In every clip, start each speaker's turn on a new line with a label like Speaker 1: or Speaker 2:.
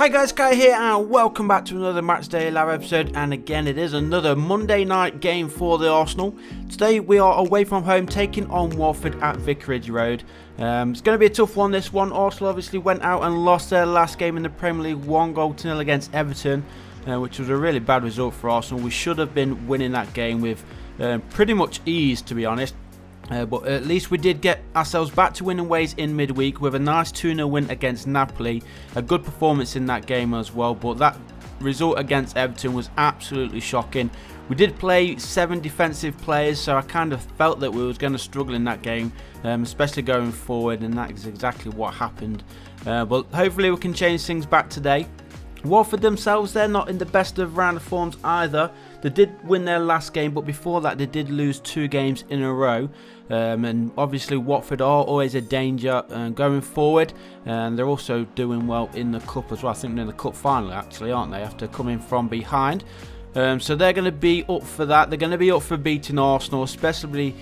Speaker 1: Hi guys, Kai here and welcome back to another Matchday Live episode, and again it is another Monday night game for the Arsenal. Today we are away from home taking on Watford at Vicarage Road. It's going to be a tough one, this one. Arsenal obviously went out and lost their last game in the Premier League 1-0 against Everton, which was a really bad result for Arsenal. We should have been winning that game with pretty much ease, to be honest. But at least we did get ourselves back to winning ways in midweek with a nice 2-0 win against Napoli. A good performance in that game as well, but that result against Everton was absolutely shocking. We did play 7 defensive players, so I kind of felt that we was going to struggle in that game, especially going forward, and that is exactly what happened. But hopefully we can change things back today. Watford themselves, they're not in the best of round of forms either. They did win their last game, but before that they did lose 2 games in a row. And obviously Watford are always a danger going forward, and they're also doing well in the cup as well. I think they're in the cup final actually, aren't they, after coming from behind. So they're going to be up for that. They're going to be up for beating Arsenal, especially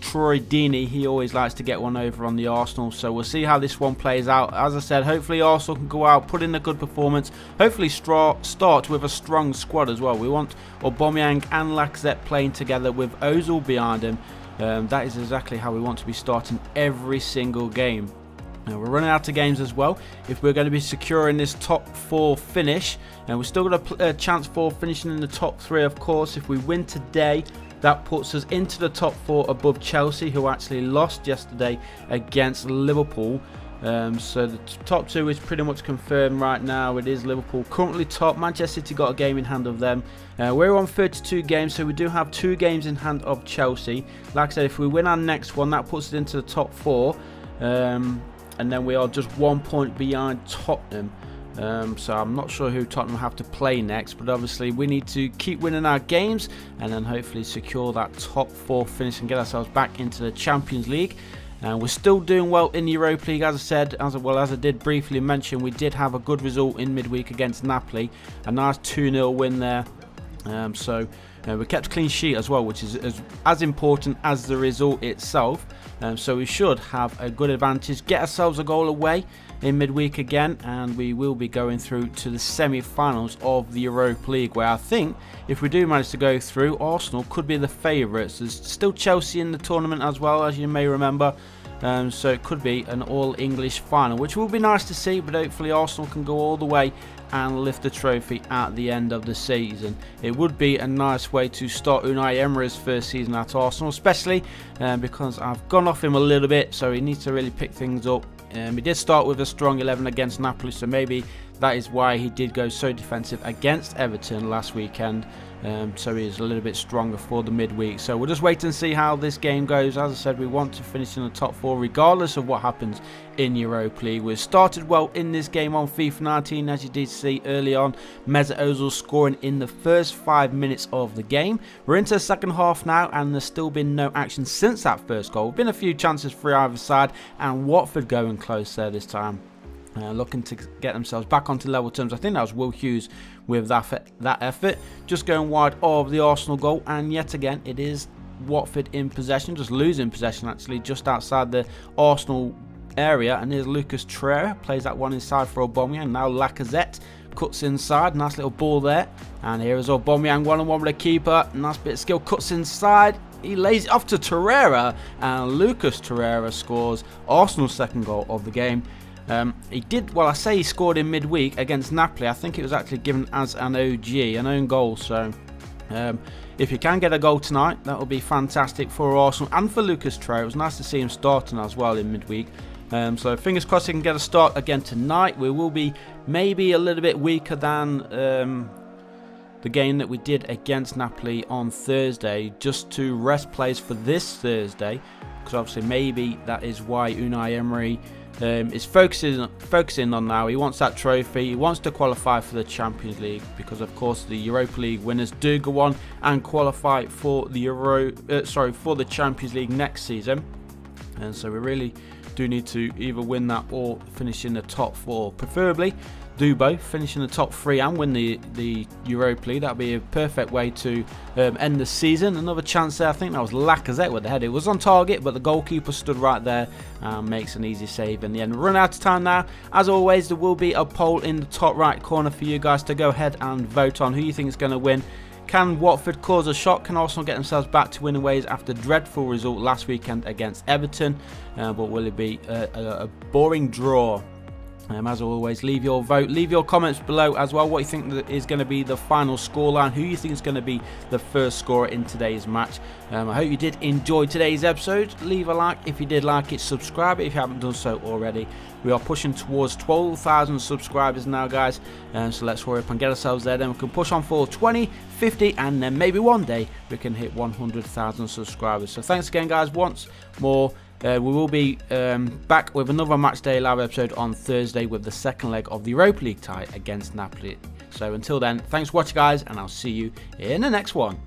Speaker 1: Troy Deeney. He always likes to get one over on the Arsenal. So we'll see how this one plays out. As I said, hopefully Arsenal can go out, put in a good performance. Hopefully start with a strong squad as well. We want Aubameyang and Lacazette playing together with Ozil behind him. That is exactly how we want to be starting every single game. Now, we're running out of games as well if we're going to be securing this top 4 finish, and we're still got a chance for finishing in the top 3, of course. If we win today, that puts us into the top 4 above Chelsea, who actually lost yesterday against Liverpool. So the top 2 is pretty much confirmed right now. It is Liverpool currently top. Manchester City got a game in hand of them. We're on 32 games, so we do have 2 games in hand of Chelsea. Like I said, if we win our next one, that puts us into the top 4. And then we are just 1 point behind Tottenham. So I'm not sure who Tottenham have to play next, but obviously we need to keep winning our games and then hopefully secure that top 4 finish and get ourselves back into the Champions League. And we're still doing well in the Europa League, as I said, as I did briefly mention. We did have a good result in midweek against Napoli, a nice 2-0 win there. We kept a clean sheet as well, which is as important as the result itself. So we should have a good advantage, get ourselves a goal away in midweek again, and we will be going through to the semi-finals of the Europa League, where I think if we do manage to go through, Arsenal could be the favourites. There's still Chelsea in the tournament as well, as you may remember. So it could be an all-English final, which will be nice to see, but hopefully Arsenal can go all the way and lift the trophy at the end of the season. It would be a nice way to start Unai Emery's first season at Arsenal, especially because I've gone off him a little bit, so he needs to really pick things up. He did start with a strong 11 against Napoli, so maybe that is why he did go so defensive against Everton last weekend. So he is a little bit stronger for the midweek. So we'll just wait and see how this game goes. As I said, we want to finish in the top 4 regardless of what happens in Europa League. We've started well in this game on FIFA 19, as you did see early on. Mesut Ozil scoring in the first 5 minutes of the game. We're into the second half now, and there's still been no action since that first goal. Been a few chances for either side, and Watford going close there this time. Looking to get themselves back onto level terms. I think that was Will Hughes with that effort, just going wide of the Arsenal goal, and yet again it is Watford in possession, just losing possession actually just outside the Arsenal area. And here's Lucas Torreira, plays that one inside for Aubameyang. Now Lacazette cuts inside, nice little ball there, and here is Aubameyang one-on-one with the keeper, nice bit of skill, cuts inside. He lays it off to Torreira, and Lucas Torreira scores Arsenal's second goal of the game. He did, well, I say he scored in midweek against Napoli. I think it was actually given as an OG, an own goal. So if you can get a goal tonight, that would be fantastic for Arsenal and for Lucas Torreira. It was nice to see him starting as well in midweek. So fingers crossed he can get a start again tonight. We will be maybe a little bit weaker than the game that we did against Napoli on Thursday, just to rest players for this Thursday, because obviously maybe that is why Unai Emery is focusing on now. He wants that trophy. He wants to qualify for the Champions League, because of course the Europa League winners do go on and qualify for the for the Champions League next season. And so we really do need to either win that or finish in the top 4, preferably do both, finish in the top 3 and win the Europa League. That would be a perfect way to end the season. Another chance there, I think that was Lacazette with the head. It was on target, but the goalkeeper stood right there and makes an easy save in the end. We're running out of time now. As always, there will be a poll in the top right corner for you guys to go ahead and vote on who you think is going to win. Can Watford cause a shock? Can Arsenal get themselves back to winning ways after a dreadful result last weekend against Everton? But will it be a boring draw? As always, leave your vote, leave your comments below as well. What you think is going to be the final scoreline, who you think is going to be the first scorer in today's match. I hope you did enjoy today's episode. Leave a like if you did like it, subscribe if you haven't done so already. We are pushing towards 12,000 subscribers now, guys, so let's hurry up and get ourselves there. Then we can push on for 20, 50, and then maybe one day we can hit 100,000 subscribers. So thanks again, guys, once more. We will be back with another Matchday Live episode on Thursday with the second leg of the Europa League tie against Napoli. So until then, thanks for watching, guys, and I'll see you in the next one.